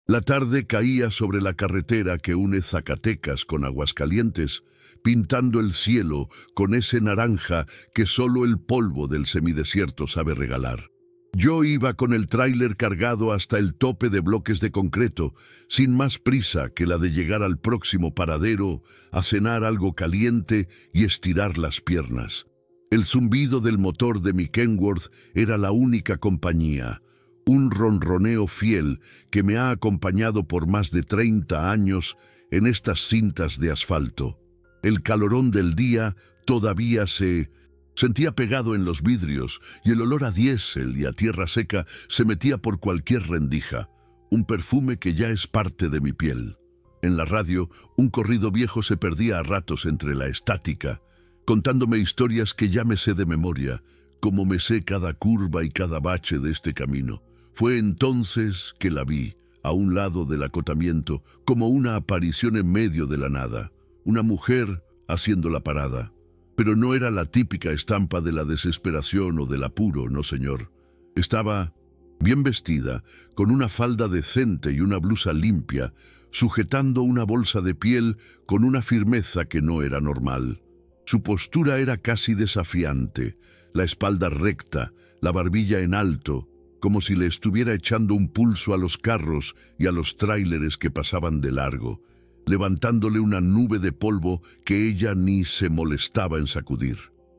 La tarde caía sobre la carretera que une Zacatecas con Aguascalientes, pintando el cielo con ese naranja que solo el polvo del semidesierto sabe regalar. Yo iba con el tráiler cargado hasta el tope de bloques de concreto, sin más prisa que la de llegar al próximo paradero, a cenar algo caliente y estirar las piernas. El zumbido del motor de mi Kenworth era la única compañía, un ronroneo fiel que me ha acompañado por más de 30 años en estas cintas de asfalto. El calorón del día todavía se sentía pegado en los vidrios y el olor a diésel y a tierra seca se metía por cualquier rendija, un perfume que ya es parte de mi piel. En la radio, un corrido viejo se perdía a ratos entre la estática, contándome historias que ya me sé de memoria, como me sé cada curva y cada bache de este camino. Fue entonces que la vi, a un lado del acotamiento, como una aparición en medio de la nada, una mujer haciendo la parada. Pero no era la típica estampa de la desesperación o del apuro, no señor. Estaba bien vestida, con una falda decente y una blusa limpia, sujetando una bolsa de piel con una firmeza que no era normal. Su postura era casi desafiante, la espalda recta, la barbilla en alto, como si le estuviera echando un pulso a los carros y a los tráileres que pasaban de largo, levantándole una nube de polvo que ella ni se molestaba en sacudir.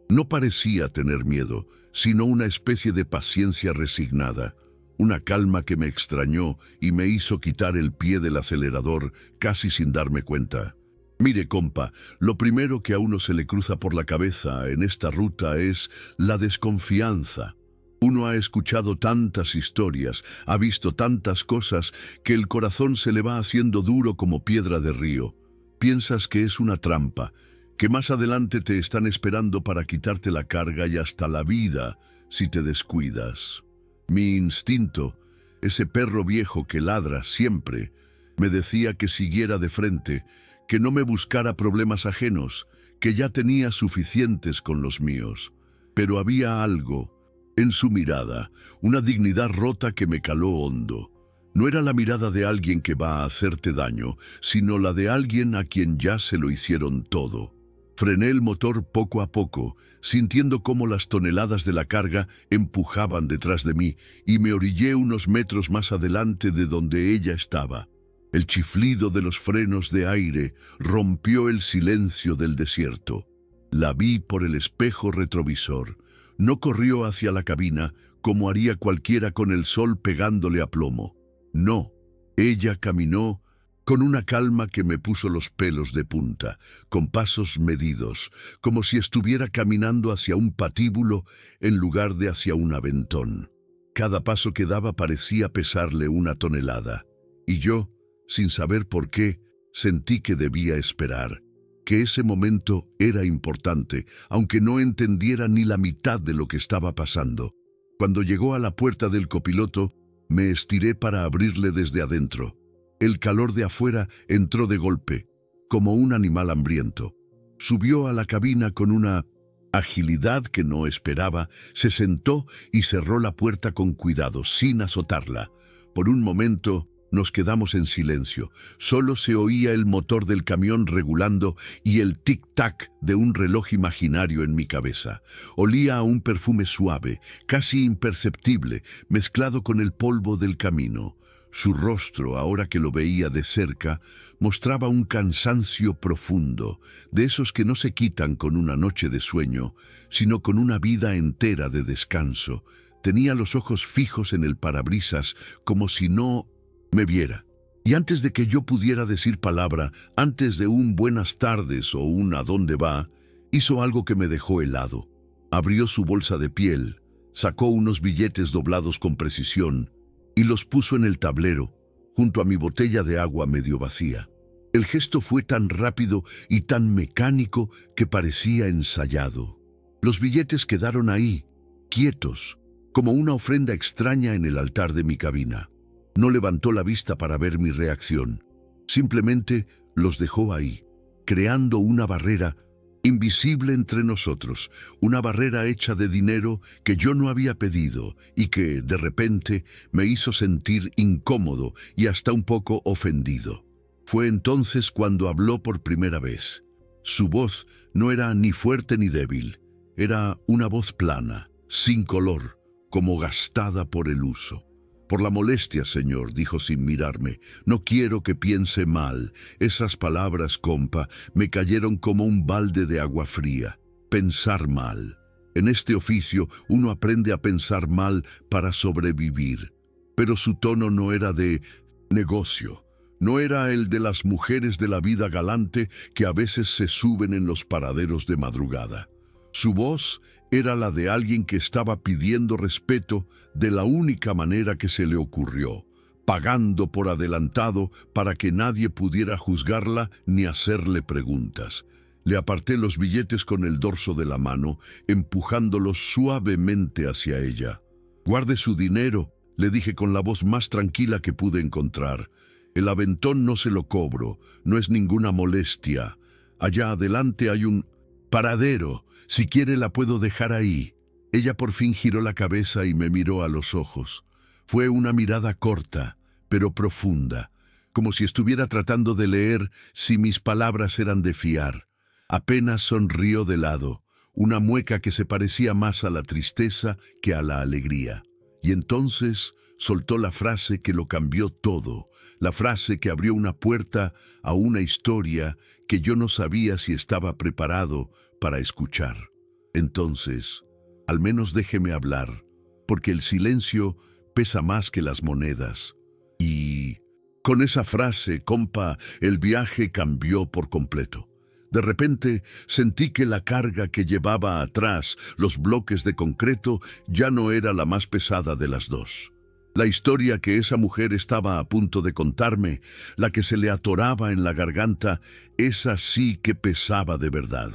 No parecía tener miedo, sino una especie de paciencia resignada, una calma que me extrañó y me hizo quitar el pie del acelerador casi sin darme cuenta. Mire, compa, lo primero que a uno se le cruza por la cabeza en esta ruta es la desconfianza. Uno ha escuchado tantas historias, ha visto tantas cosas, que el corazón se le va haciendo duro como piedra de río. Piensas que es una trampa, que más adelante te están esperando para quitarte la carga y hasta la vida si te descuidas. Mi instinto, ese perro viejo que ladra siempre, me decía que siguiera de frente, que no me buscara problemas ajenos, que ya tenía suficientes con los míos. Pero había algo en su mirada, una dignidad rota que me caló hondo. No era la mirada de alguien que va a hacerte daño, sino la de alguien a quien ya se lo hicieron todo. Frené el motor poco a poco, sintiendo cómo las toneladas de la carga empujaban detrás de mí, y me orillé unos metros más adelante de donde ella estaba. El chiflido de los frenos de aire rompió el silencio del desierto. La vi por el espejo retrovisor. No corrió hacia la cabina como haría cualquiera con el sol pegándole a plomo. No, ella caminó con una calma que me puso los pelos de punta, con pasos medidos, como si estuviera caminando hacia un patíbulo en lugar de hacia un aventón. Cada paso que daba parecía pesarle una tonelada, y yo, sin saber por qué, sentí que debía esperar, que ese momento era importante, aunque no entendiera ni la mitad de lo que estaba pasando. Cuando llegó a la puerta del copiloto, me estiré para abrirle desde adentro. El calor de afuera entró de golpe, como un animal hambriento. Subió a la cabina con una agilidad que no esperaba, se sentó y cerró la puerta con cuidado, sin azotarla. Por un momento nos quedamos en silencio. Solo se oía el motor del camión regulando y el tic-tac de un reloj imaginario en mi cabeza. Olía a un perfume suave, casi imperceptible, mezclado con el polvo del camino. Su rostro, ahora que lo veía de cerca, mostraba un cansancio profundo, de esos que no se quitan con una noche de sueño, sino con una vida entera de descanso. Tenía los ojos fijos en el parabrisas, como si no me viera. Y antes de que yo pudiera decir palabra, antes de un buenas tardes o un ¿a dónde va?, hizo algo que me dejó helado. Abrió su bolsa de piel, sacó unos billetes doblados con precisión y los puso en el tablero, junto a mi botella de agua medio vacía. El gesto fue tan rápido y tan mecánico que parecía ensayado. Los billetes quedaron ahí, quietos, como una ofrenda extraña en el altar de mi cabina. No levantó la vista para ver mi reacción. Simplemente los dejó ahí, creando una barrera invisible entre nosotros, una barrera hecha de dinero que yo no había pedido y que, de repente, me hizo sentir incómodo y hasta un poco ofendido. Fue entonces cuando habló por primera vez. Su voz no era ni fuerte ni débil, era una voz plana, sin color, como gastada por el uso. «Por la molestia, señor», dijo sin mirarme, «no quiero que piense mal». Esas palabras, compa, me cayeron como un balde de agua fría. Pensar mal. En este oficio uno aprende a pensar mal para sobrevivir. Pero su tono no era de negocio. No era el de las mujeres de la vida galante que a veces se suben en los paraderos de madrugada. Su voz era la de alguien que estaba pidiendo respeto de la única manera que se le ocurrió, pagando por adelantado para que nadie pudiera juzgarla ni hacerle preguntas. Le aparté los billetes con el dorso de la mano, empujándolos suavemente hacia ella. «Guarde su dinero», le dije con la voz más tranquila que pude encontrar. «El aventón no se lo cobro, no es ninguna molestia. Allá adelante hay un paradero. Si quiere la puedo dejar ahí». Ella por fin giró la cabeza y me miró a los ojos. Fue una mirada corta, pero profunda, como si estuviera tratando de leer si mis palabras eran de fiar. Apenas sonrió de lado, una mueca que se parecía más a la tristeza que a la alegría. Y entonces soltó la frase que lo cambió todo, la frase que abrió una puerta a una historia que yo no sabía si estaba preparado para escuchar. «Entonces, al menos déjeme hablar, porque el silencio pesa más que las monedas». Y con esa frase, compa, el viaje cambió por completo. De repente sentí que la carga que llevaba atrás, los bloques de concreto, ya no era la más pesada de las dos. La historia que esa mujer estaba a punto de contarme, la que se le atoraba en la garganta, esa sí que pesaba de verdad.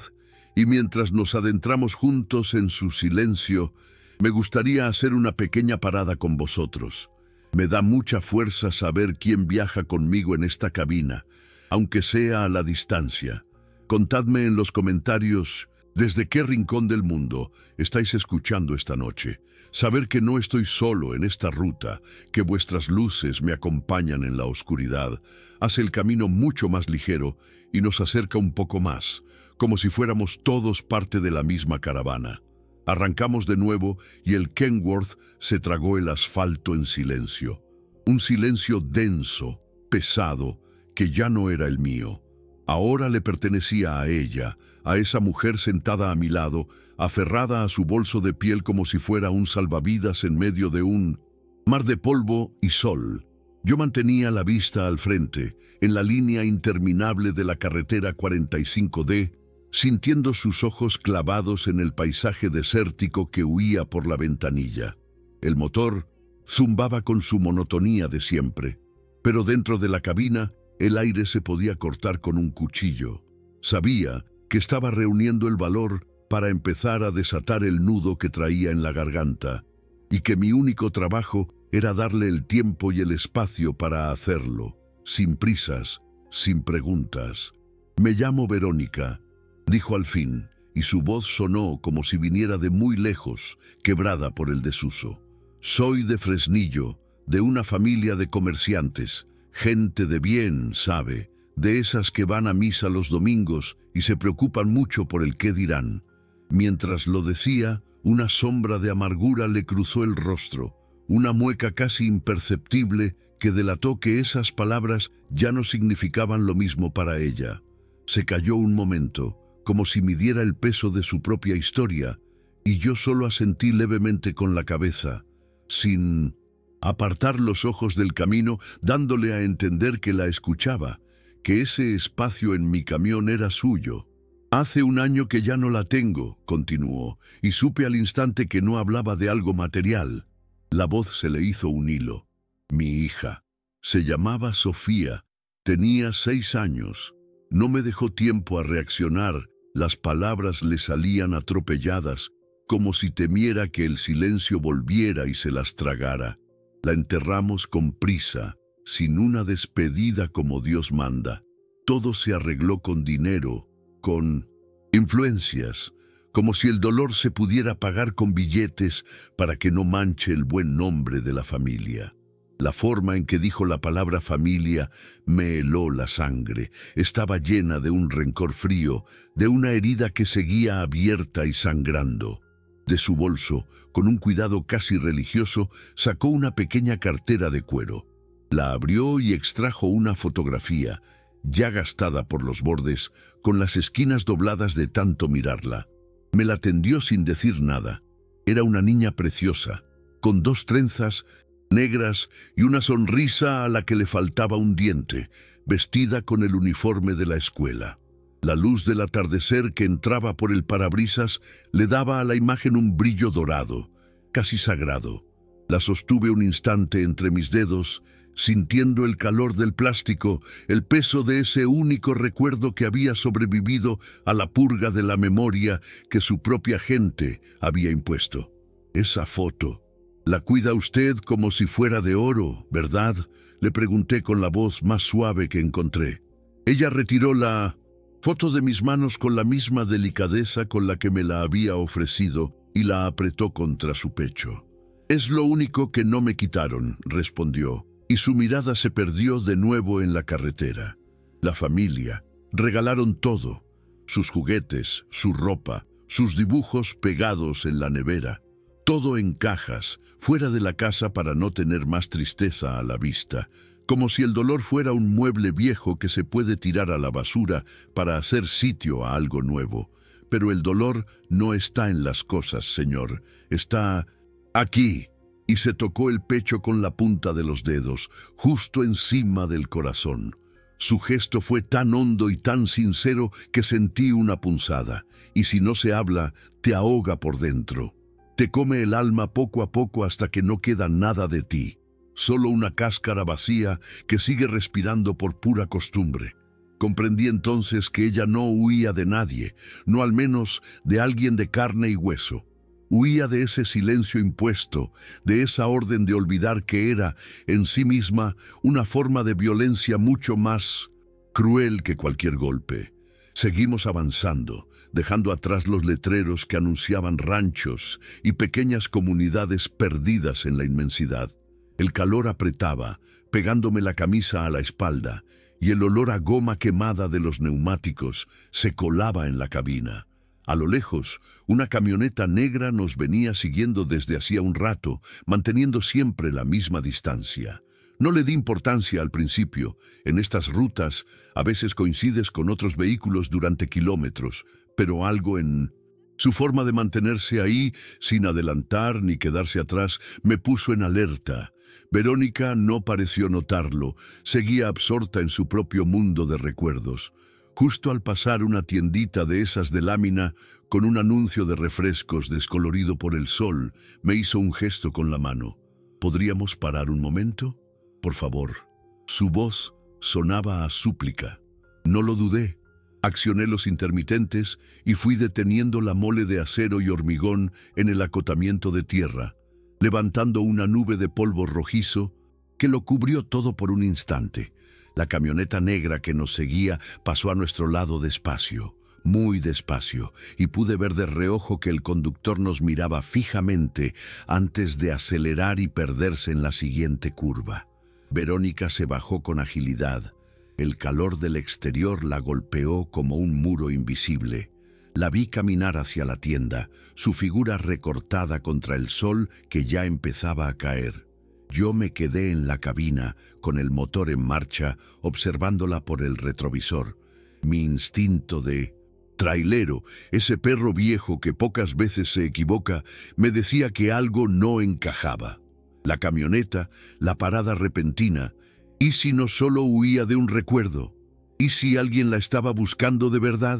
Y mientras nos adentramos juntos en su silencio, me gustaría hacer una pequeña parada con vosotros. Me da mucha fuerza saber quién viaja conmigo en esta cabina, aunque sea a la distancia. Contadme en los comentarios desde qué rincón del mundo estáis escuchando esta noche. Saber que no estoy solo en esta ruta, que vuestras luces me acompañan en la oscuridad, hace el camino mucho más ligero y nos acerca un poco más, como si fuéramos todos parte de la misma caravana. Arrancamos de nuevo y el Kenworth se tragó el asfalto en silencio. Un silencio denso, pesado, que ya no era el mío. Ahora le pertenecía a ella, a esa mujer sentada a mi lado, aferrada a su bolso de piel como si fuera un salvavidas en medio de un mar de polvo y sol. Yo mantenía la vista al frente, en la línea interminable de la carretera 45D, sintiendo sus ojos clavados en el paisaje desértico que huía por la ventanilla. El motor zumbaba con su monotonía de siempre, pero dentro de la cabina el aire se podía cortar con un cuchillo. Sabía que estaba reuniendo el valor para empezar a desatar el nudo que traía en la garganta, y que mi único trabajo era darle el tiempo y el espacio para hacerlo, sin prisas, sin preguntas. «Me llamo Verónica», dijo al fin, y su voz sonó como si viniera de muy lejos, quebrada por el desuso. «Soy de Fresnillo, de una familia de comerciantes, gente de bien, sabe, de esas que van a misa los domingos y se preocupan mucho por el qué dirán». Mientras lo decía, una sombra de amargura le cruzó el rostro, una mueca casi imperceptible que delató que esas palabras ya no significaban lo mismo para ella. Se calló un momento, como si midiera el peso de su propia historia, y yo solo asentí levemente con la cabeza, sin apartar los ojos del camino, dándole a entender que la escuchaba, que ese espacio en mi camión era suyo. «Hace un año que ya no la tengo», continuó, y supe al instante que no hablaba de algo material. La voz se le hizo un hilo. «Mi hija. Se llamaba Sofía. Tenía 6 años. No me dejó tiempo a reaccionar. Las palabras le salían atropelladas, como si temiera que el silencio volviera y se las tragara. La enterramos con prisa, sin una despedida como Dios manda. Todo se arregló con dinero, con Influencias, como si el dolor se pudiera pagar con billetes para que no manche el buen nombre de la familia. La forma en que dijo la palabra familia me heló la sangre. Estaba llena de un rencor frío, de una herida que seguía abierta y sangrando. De su bolso, con un cuidado casi religioso, sacó una pequeña cartera de cuero. La abrió y extrajo una fotografía, ya gastada por los bordes, con las esquinas dobladas de tanto mirarla. Me la tendió sin decir nada. Era una niña preciosa, con 2 trenzas negras y una sonrisa a la que le faltaba un diente, vestida con el uniforme de la escuela. La luz del atardecer que entraba por el parabrisas le daba a la imagen un brillo dorado, casi sagrado. La sostuve un instante entre mis dedos, sintiendo el calor del plástico, el peso de ese único recuerdo que había sobrevivido a la purga de la memoria que su propia gente había impuesto. Esa foto, «La cuida usted como si fuera de oro, ¿verdad?», le pregunté con la voz más suave que encontré. Ella retiró la foto de mis manos con la misma delicadeza con la que me la había ofrecido y la apretó contra su pecho. «Es lo único que no me quitaron», respondió, y su mirada se perdió de nuevo en la carretera. La familia regalaron todo, sus juguetes, su ropa, sus dibujos pegados en la nevera, todo en cajas, fuera de la casa para no tener más tristeza a la vista, como si el dolor fuera un mueble viejo que se puede tirar a la basura para hacer sitio a algo nuevo. Pero el dolor no está en las cosas, señor, está aquí. Y se tocó el pecho con la punta de los dedos, justo encima del corazón. Su gesto fue tan hondo y tan sincero que sentí una punzada, y si no se habla, te ahoga por dentro. Te come el alma poco a poco hasta que no queda nada de ti, solo una cáscara vacía que sigue respirando por pura costumbre. Comprendí entonces que ella no huía de nadie, no al menos de alguien de carne y hueso. Huía de ese silencio impuesto, de esa orden de olvidar que era, en sí misma, una forma de violencia mucho más cruel que cualquier golpe. Seguimos avanzando, dejando atrás los letreros que anunciaban ranchos y pequeñas comunidades perdidas en la inmensidad. El calor apretaba, pegándome la camisa a la espalda, y el olor a goma quemada de los neumáticos se colaba en la cabina. A lo lejos, una camioneta negra nos venía siguiendo desde hacía un rato, manteniendo siempre la misma distancia. No le di importancia al principio. En estas rutas, a veces coincides con otros vehículos durante kilómetros, pero algo en su forma de mantenerse ahí, sin adelantar ni quedarse atrás, me puso en alerta. Verónica no pareció notarlo, seguía absorta en su propio mundo de recuerdos. Justo al pasar una tiendita de esas de lámina, con un anuncio de refrescos descolorido por el sol, me hizo un gesto con la mano. ¿Podríamos parar un momento? Por favor. Su voz sonaba a súplica. No lo dudé. Accioné los intermitentes y fui deteniendo la mole de acero y hormigón en el acotamiento de tierra, levantando una nube de polvo rojizo que lo cubrió todo por un instante. La camioneta negra que nos seguía pasó a nuestro lado despacio, muy despacio, y pude ver de reojo que el conductor nos miraba fijamente antes de acelerar y perderse en la siguiente curva. Verónica se bajó con agilidad. El calor del exterior la golpeó como un muro invisible. La vi caminar hacia la tienda, su figura recortada contra el sol que ya empezaba a caer. Yo me quedé en la cabina, con el motor en marcha, observándola por el retrovisor. Mi instinto de trailero, ese perro viejo que pocas veces se equivoca, me decía que algo no encajaba. La camioneta, la parada repentina, ¿y si no solo huía de un recuerdo? ¿Y si alguien la estaba buscando de verdad?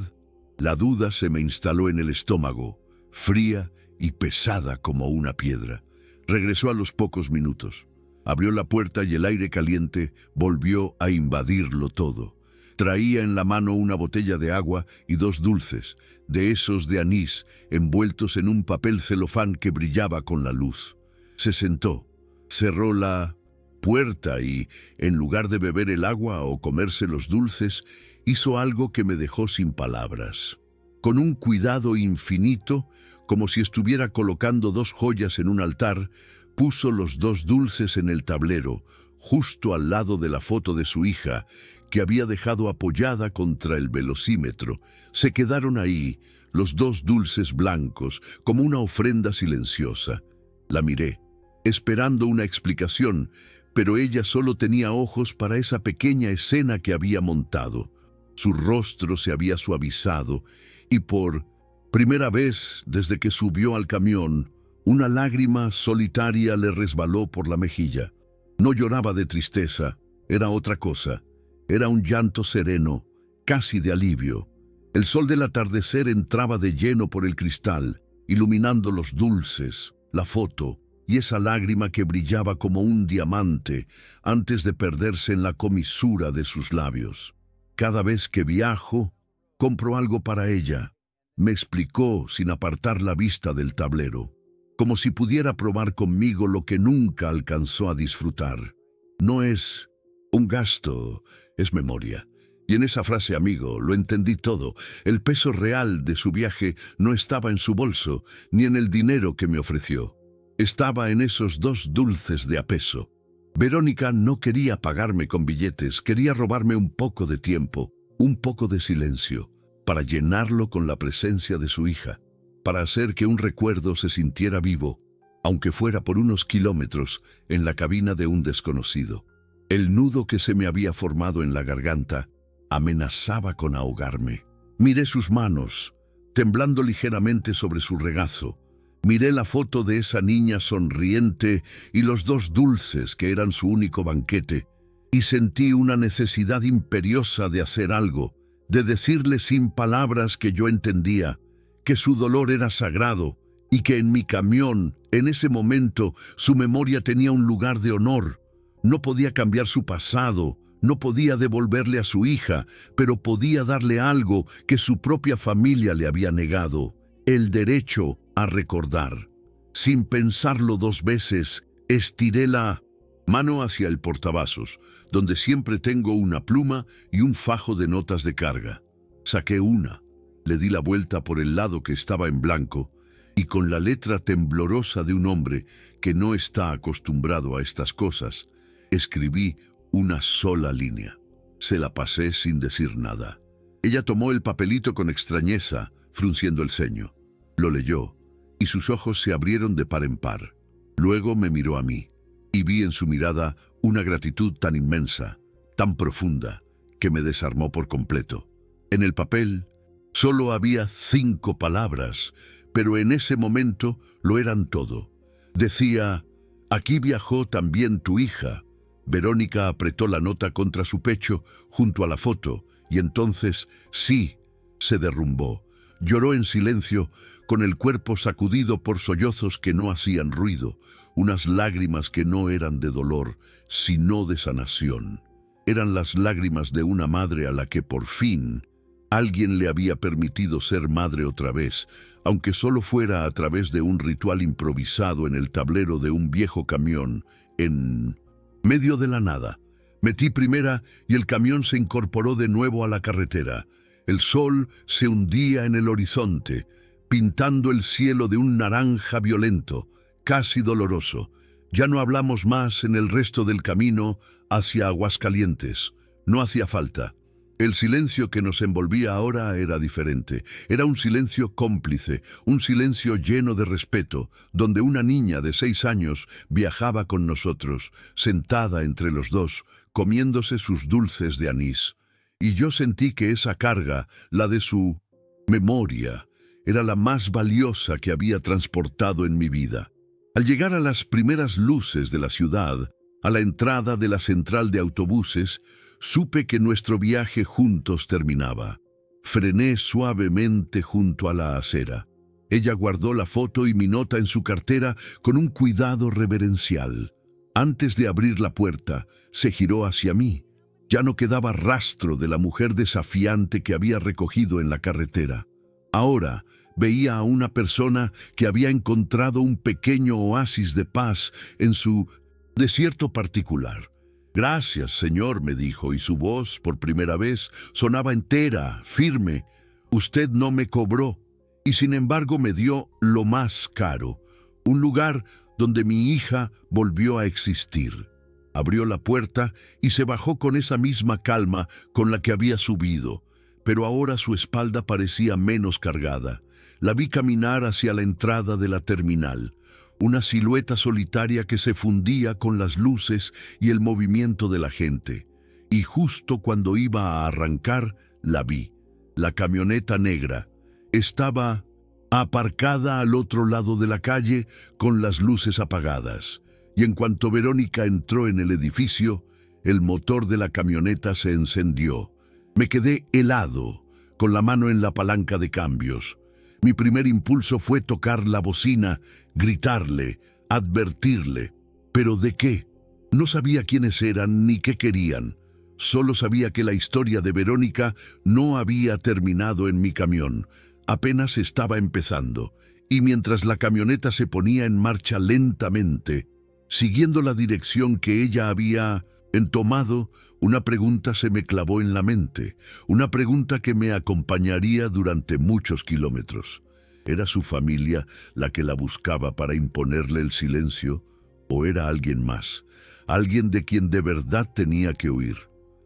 La duda se me instaló en el estómago, fría y pesada como una piedra. Regresó a los pocos minutos. Abrió la puerta y el aire caliente volvió a invadirlo todo. Traía en la mano una botella de agua y 2 dulces, de esos de anís, envueltos en un papel celofán que brillaba con la luz. Se sentó, cerró la puerta y, en lugar de beber el agua o comerse los dulces, hizo algo que me dejó sin palabras. Con un cuidado infinito, como si estuviera colocando dos joyas en un altar, puso los dos dulces en el tablero, justo al lado de la foto de su hija, que había dejado apoyada contra el velocímetro. Se quedaron ahí, los dos dulces blancos, como una ofrenda silenciosa. La miré, esperando una explicación, pero ella solo tenía ojos para esa pequeña escena que había montado. Su rostro se había suavizado y por primera vez desde que subió al camión, una lágrima solitaria le resbaló por la mejilla. No lloraba de tristeza, era otra cosa. Era un llanto sereno, casi de alivio. El sol del atardecer entraba de lleno por el cristal, iluminando los dulces, la foto y esa lágrima que brillaba como un diamante antes de perderse en la comisura de sus labios. Cada vez que viajo, compro algo para ella, me explicó sin apartar la vista del tablero, como si pudiera probar conmigo lo que nunca alcanzó a disfrutar. No es un gasto, es memoria. Y en esa frase, amigo, lo entendí todo. El peso real de su viaje no estaba en su bolso, ni en el dinero que me ofreció. Estaba en esos dos dulces de a peso. Verónica no quería pagarme con billetes, quería robarme un poco de tiempo, un poco de silencio, para llenarlo con la presencia de su hija, para hacer que un recuerdo se sintiera vivo, aunque fuera por unos kilómetros, en la cabina de un desconocido. El nudo que se me había formado en la garganta amenazaba con ahogarme. Miré sus manos, temblando ligeramente sobre su regazo. Miré la foto de esa niña sonriente y los dos dulces que eran su único banquete, y sentí una necesidad imperiosa de hacer algo, de decirle sin palabras que yo entendía, que su dolor era sagrado y que en mi camión, en ese momento, su memoria tenía un lugar de honor. No podía cambiar su pasado, no podía devolverle a su hija, pero podía darle algo que su propia familia le había negado, el derecho a recordar. Sin pensarlo dos veces, estiré la mano hacia el portavasos, donde siempre tengo una pluma y un fajo de notas de carga. Saqué una, le di la vuelta por el lado que estaba en blanco, y con la letra temblorosa de un hombre que no está acostumbrado a estas cosas, escribí una sola línea. Se la pasé sin decir nada. Ella tomó el papelito con extrañeza, frunciendo el ceño. Lo leyó, y sus ojos se abrieron de par en par. Luego me miró a mí, y vi en su mirada una gratitud tan inmensa, tan profunda, que me desarmó por completo. En el papel solo había 5 palabras, pero en ese momento lo eran todo. Decía: «Aquí viajó también tu hija». Verónica apretó la nota contra su pecho, junto a la foto, y entonces, sí, se derrumbó. Lloró en silencio, con el cuerpo sacudido por sollozos que no hacían ruido, unas lágrimas que no eran de dolor, sino de sanación. Eran las lágrimas de una madre a la que por fin alguien le había permitido ser madre otra vez, aunque solo fuera a través de un ritual improvisado en el tablero de un viejo camión, en medio de la nada. Metí primera y el camión se incorporó de nuevo a la carretera. El sol se hundía en el horizonte, pintando el cielo de un naranja violento, casi doloroso. Ya no hablamos más en el resto del camino hacia Aguascalientes. No hacía falta. El silencio que nos envolvía ahora era diferente. Era un silencio cómplice, un silencio lleno de respeto, donde una niña de 6 años viajaba con nosotros, sentada entre los dos, comiéndose sus dulces de anís. Y yo sentí que esa carga, la de su memoria, era la más valiosa que había transportado en mi vida. Al llegar a las primeras luces de la ciudad, a la entrada de la central de autobuses, supe que nuestro viaje juntos terminaba. Frené suavemente junto a la acera. Ella guardó la foto y mi nota en su cartera con un cuidado reverencial. Antes de abrir la puerta, se giró hacia mí. Ya no quedaba rastro de la mujer desafiante que había recogido en la carretera. Ahora veía a una persona que había encontrado un pequeño oasis de paz en su desierto particular. «Gracias, señor», me dijo, y su voz, por primera vez, sonaba entera, firme. Usted no me cobró, y sin embargo me dio lo más caro, un lugar donde mi hija volvió a existir. Abrió la puerta y se bajó con esa misma calma con la que había subido, pero ahora su espalda parecía menos cargada. La vi caminar hacia la entrada de la terminal, una silueta solitaria que se fundía con las luces y el movimiento de la gente. Y justo cuando iba a arrancar, la vi. La camioneta negra estaba aparcada al otro lado de la calle con las luces apagadas. Y en cuanto Verónica entró en el edificio, el motor de la camioneta se encendió. Me quedé helado, con la mano en la palanca de cambios. Mi primer impulso fue tocar la bocina, gritarle, advertirle. ¿Pero de qué? No sabía quiénes eran ni qué querían. Solo sabía que la historia de Verónica no había terminado en mi camión. Apenas estaba empezando. Y mientras la camioneta se ponía en marcha lentamente, siguiendo la dirección que ella había tomado, una pregunta se me clavó en la mente, una pregunta que me acompañaría durante muchos kilómetros. ¿Era su familia la que la buscaba para imponerle el silencio? ¿O era alguien más? Alguien de quien de verdad tenía que huir.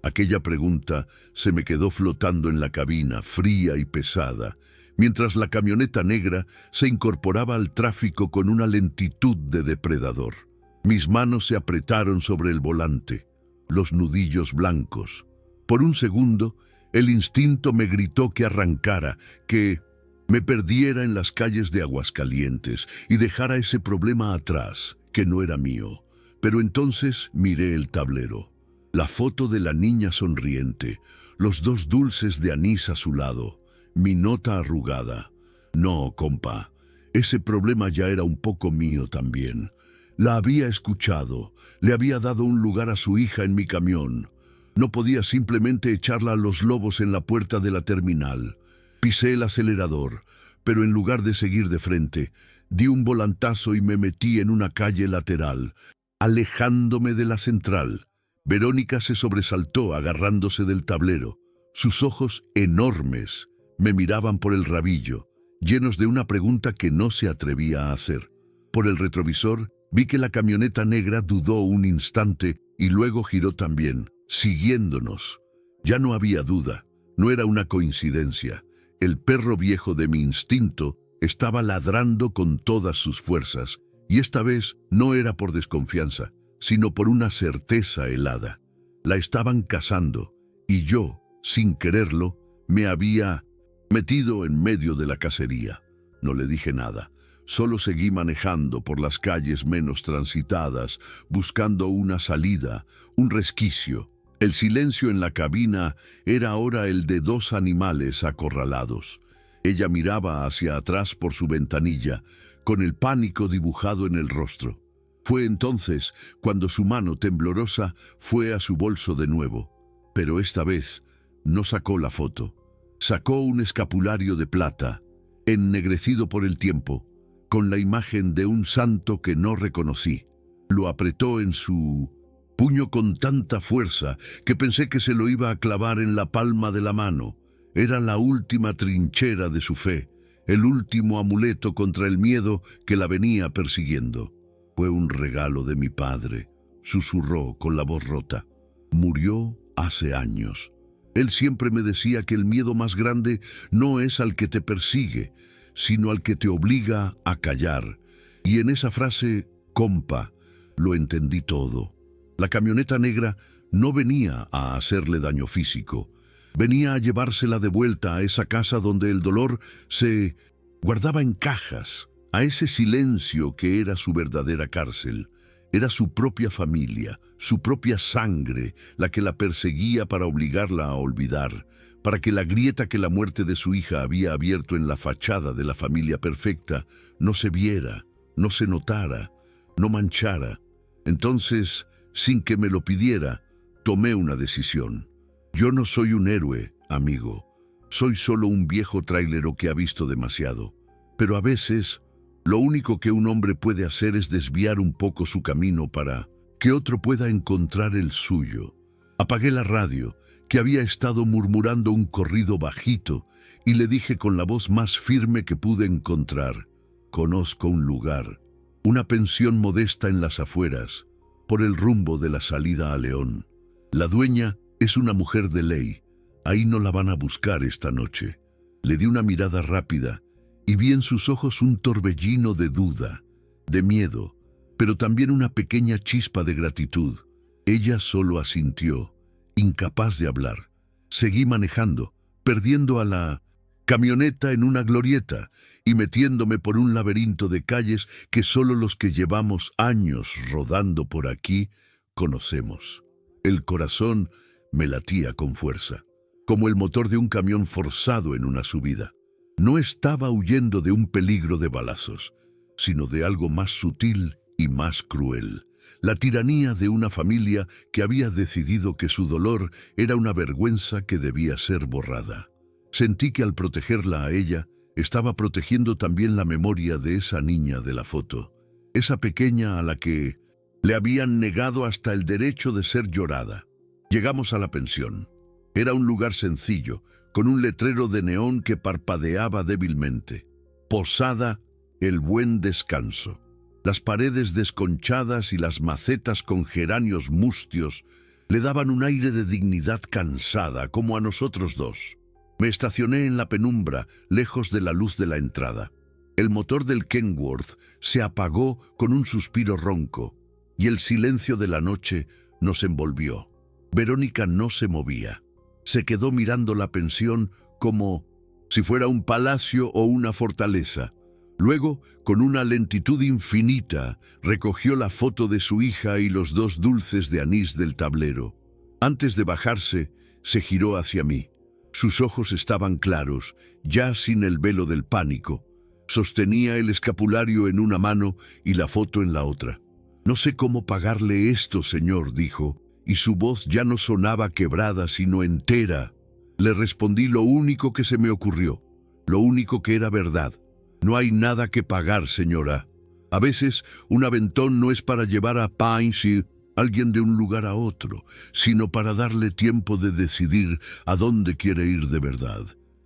Aquella pregunta se me quedó flotando en la cabina, fría y pesada, mientras la camioneta negra se incorporaba al tráfico con una lentitud de depredador. Mis manos se apretaron sobre el volante, los nudillos blancos. Por un segundo, el instinto me gritó que arrancara, que me perdiera en las calles de Aguascalientes y dejara ese problema atrás, que no era mío. Pero entonces miré el tablero. La foto de la niña sonriente, los 2 dulces de anís a su lado, mi nota arrugada. No, compa, ese problema ya era un poco mío también. La había escuchado, le había dado un lugar a su hija en mi camión. No podía simplemente echarla a los lobos en la puerta de la terminal. Pisé el acelerador, pero en lugar de seguir de frente, di un volantazo y me metí en una calle lateral, alejándome de la central. Verónica se sobresaltó agarrándose del tablero. Sus ojos enormes me miraban por el rabillo, llenos de una pregunta que no se atrevía a hacer. Por el retrovisor, vi que la camioneta negra dudó un instante y luego giró también, siguiéndonos. Ya no había duda, no era una coincidencia. El perro viejo de mi instinto estaba ladrando con todas sus fuerzas, y esta vez no era por desconfianza, sino por una certeza helada. La estaban cazando, y yo, sin quererlo, me había metido en medio de la cacería. No le dije nada. Solo seguí manejando por las calles menos transitadas, buscando una salida, un resquicio. El silencio en la cabina era ahora el de 2 animales acorralados. Ella miraba hacia atrás por su ventanilla, con el pánico dibujado en el rostro. Fue entonces cuando su mano temblorosa fue a su bolso de nuevo, pero esta vez no sacó la foto. Sacó un escapulario de plata, ennegrecido por el tiempo, con la imagen de un santo que no reconocí. Lo apretó en su puño con tanta fuerza que pensé que se lo iba a clavar en la palma de la mano. Era la última trinchera de su fe, el último amuleto contra el miedo que la venía persiguiendo. Fue un regalo de mi padre, susurró con la voz rota. Murió hace años. Él siempre me decía que el miedo más grande no es al que te persigue, sino al que te obliga a callar. Y en esa frase, compa, lo entendí todo. La camioneta negra no venía a hacerle daño físico. Venía a llevársela de vuelta a esa casa donde el dolor se guardaba en cajas, a ese silencio que era su verdadera cárcel. Era su propia familia, su propia sangre, la que la perseguía para obligarla a olvidar, para que la grieta que la muerte de su hija había abierto en la fachada de la familia perfecta no se viera, no se notara, no manchara. Entonces, sin que me lo pidiera, tomé una decisión. Yo no soy un héroe, amigo. Soy solo un viejo trailero que ha visto demasiado. Pero a veces, lo único que un hombre puede hacer es desviar un poco su camino para que otro pueda encontrar el suyo. Apagué la radio, que había estado murmurando un corrido bajito, y le dije con la voz más firme que pude encontrar: conozco un lugar, una pensión modesta en las afueras, por el rumbo de la salida a León. La dueña es una mujer de ley, ahí no la van a buscar esta noche. Le di una mirada rápida y vi en sus ojos un torbellino de duda, de miedo, pero también una pequeña chispa de gratitud. Ella solo asintió, incapaz de hablar. Seguí manejando, perdiendo a la camioneta en una glorieta y metiéndome por un laberinto de calles que solo los que llevamos años rodando por aquí conocemos. El corazón me latía con fuerza, como el motor de un camión forzado en una subida. No estaba huyendo de un peligro de balazos, sino de algo más sutil y más cruel. La tiranía de una familia que había decidido que su dolor era una vergüenza que debía ser borrada. Sentí que al protegerla a ella, estaba protegiendo también la memoria de esa niña de la foto, esa pequeña a la que le habían negado hasta el derecho de ser llorada. Llegamos a la pensión. Era un lugar sencillo, con un letrero de neón que parpadeaba débilmente. Posada El Buen Descanso. Las paredes desconchadas y las macetas con geranios mustios le daban un aire de dignidad cansada, como a nosotros dos. Me estacioné en la penumbra, lejos de la luz de la entrada. El motor del Kenworth se apagó con un suspiro ronco, y el silencio de la noche nos envolvió. Verónica no se movía. Se quedó mirando la pensión como si fuera un palacio o una fortaleza. Luego, con una lentitud infinita, recogió la foto de su hija y los 2 dulces de anís del tablero. Antes de bajarse, se giró hacia mí. Sus ojos estaban claros, ya sin el velo del pánico. Sostenía el escapulario en una mano y la foto en la otra. «No sé cómo pagarle esto, señor», dijo, y su voz ya no sonaba quebrada, sino entera. Le respondí lo único que se me ocurrió, lo único que era verdad. «No hay nada que pagar, señora. A veces un aventón no es para llevar a Pines y alguien de un lugar a otro, sino para darle tiempo de decidir a dónde quiere ir de verdad.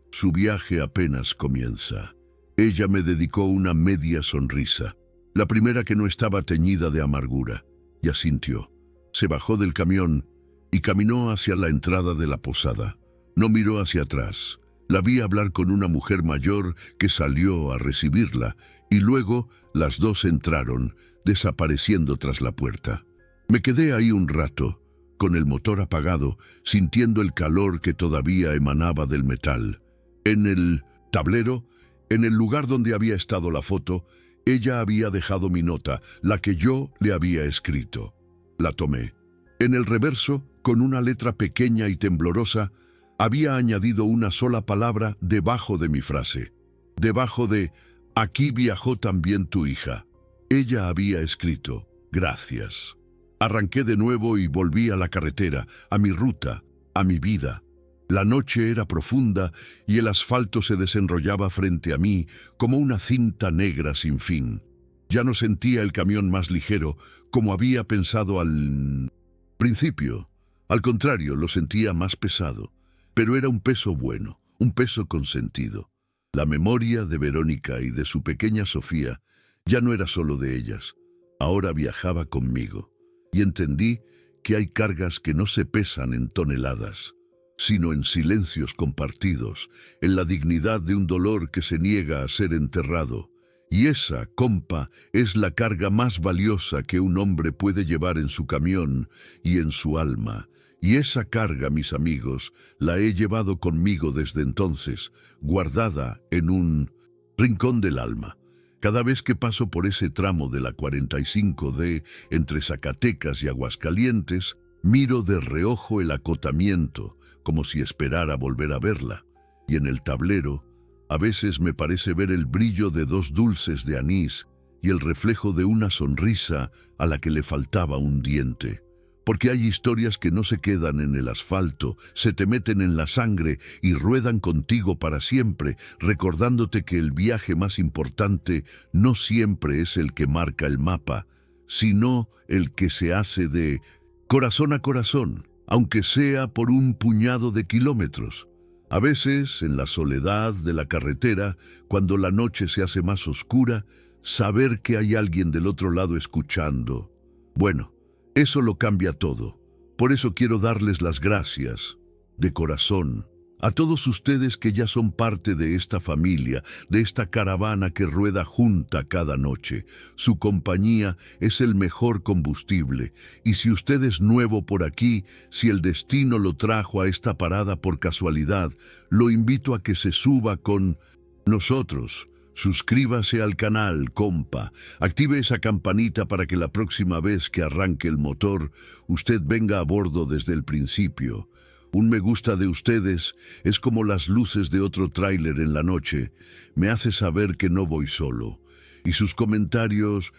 Su viaje apenas comienza». Ella me dedicó una media sonrisa, la primera que no estaba teñida de amargura, y asintió. Se bajó del camión y caminó hacia la entrada de la posada. No miró hacia atrás. La vi hablar con una mujer mayor que salió a recibirla, y luego las dos entraron, desapareciendo tras la puerta. Me quedé ahí un rato, con el motor apagado, sintiendo el calor que todavía emanaba del metal. En el tablero, en el lugar donde había estado la foto, ella había dejado mi nota, la que yo le había escrito. La tomé. En el reverso, con una letra pequeña y temblorosa, había añadido una sola palabra debajo de mi frase. Debajo de «Aquí viajó también tu hija». Ella había escrito «Gracias». Arranqué de nuevo y volví a la carretera, a mi ruta, a mi vida. La noche era profunda y el asfalto se desenrollaba frente a mí como una cinta negra sin fin. Ya no sentía el camión más ligero, como había pensado al principio. Al contrario, lo sentía más pesado. Pero era un peso bueno, un peso con sentido. La memoria de Verónica y de su pequeña Sofía ya no era solo de ellas. Ahora viajaba conmigo. Y entendí que hay cargas que no se pesan en toneladas, sino en silencios compartidos, en la dignidad de un dolor que se niega a ser enterrado. Y esa, compa, es la carga más valiosa que un hombre puede llevar en su camión y en su alma. Y esa carga, mis amigos, la he llevado conmigo desde entonces, guardada en un rincón del alma. Cada vez que paso por ese tramo de la 45D entre Zacatecas y Aguascalientes, miro de reojo el acotamiento, como si esperara volver a verla. Y en el tablero, a veces me parece ver el brillo de 2 dulces de anís y el reflejo de una sonrisa a la que le faltaba un diente. Porque hay historias que no se quedan en el asfalto, se te meten en la sangre y ruedan contigo para siempre, recordándote que el viaje más importante no siempre es el que marca el mapa, sino el que se hace de corazón a corazón, aunque sea por un puñado de kilómetros. A veces, en la soledad de la carretera, cuando la noche se hace más oscura, saber que hay alguien del otro lado escuchando. Bueno, eso lo cambia todo. Por eso quiero darles las gracias, de corazón, a todos ustedes que ya son parte de esta familia, de esta caravana que rueda junta cada noche. Su compañía es el mejor combustible, y si usted es nuevo por aquí, si el destino lo trajo a esta parada por casualidad, lo invito a que se suba con nosotros. Suscríbase al canal, compa. Active esa campanita para que la próxima vez que arranque el motor, usted venga a bordo desde el principio. Un me gusta de ustedes es como las luces de otro tráiler en la noche. Me hace saber que no voy solo. Y sus comentarios,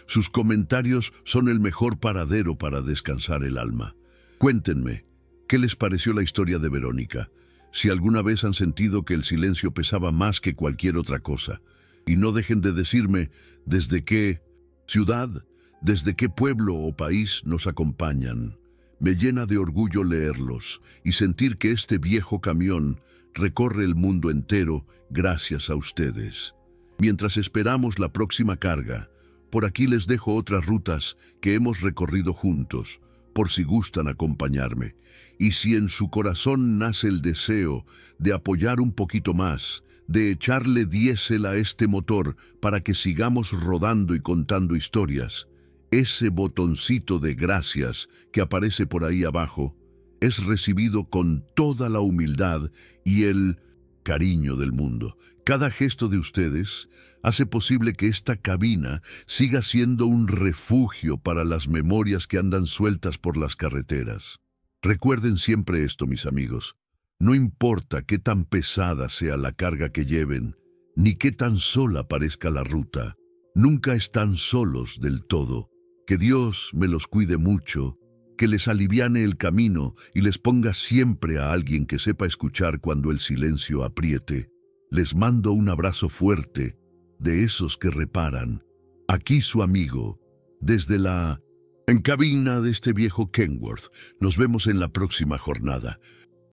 sus comentarios son el mejor paradero para descansar el alma. Cuéntenme, ¿qué les pareció la historia de Verónica? Si alguna vez han sentido que el silencio pesaba más que cualquier otra cosa. Y no dejen de decirme desde qué ciudad, desde qué pueblo o país nos acompañan. Me llena de orgullo leerlos y sentir que este viejo camión recorre el mundo entero gracias a ustedes. Mientras esperamos la próxima carga, por aquí les dejo otras rutas que hemos recorrido juntos, por si gustan acompañarme. Y si en su corazón nace el deseo de apoyar un poquito más, de echarle diésel a este motor para que sigamos rodando y contando historias, ese botoncito de gracias que aparece por ahí abajo es recibido con toda la humildad y el cariño del mundo. Cada gesto de ustedes hace posible que esta cabina siga siendo un refugio para las memorias que andan sueltas por las carreteras. Recuerden siempre esto, mis amigos. No importa qué tan pesada sea la carga que lleven, ni qué tan sola parezca la ruta, nunca están solos del todo. Que Dios me los cuide mucho, que les aliviane el camino y les ponga siempre a alguien que sepa escuchar cuando el silencio apriete. Les mando un abrazo fuerte, de esos que reparan. Aquí su amigo, desde la cabina de este viejo Kenworth. Nos vemos en la próxima jornada.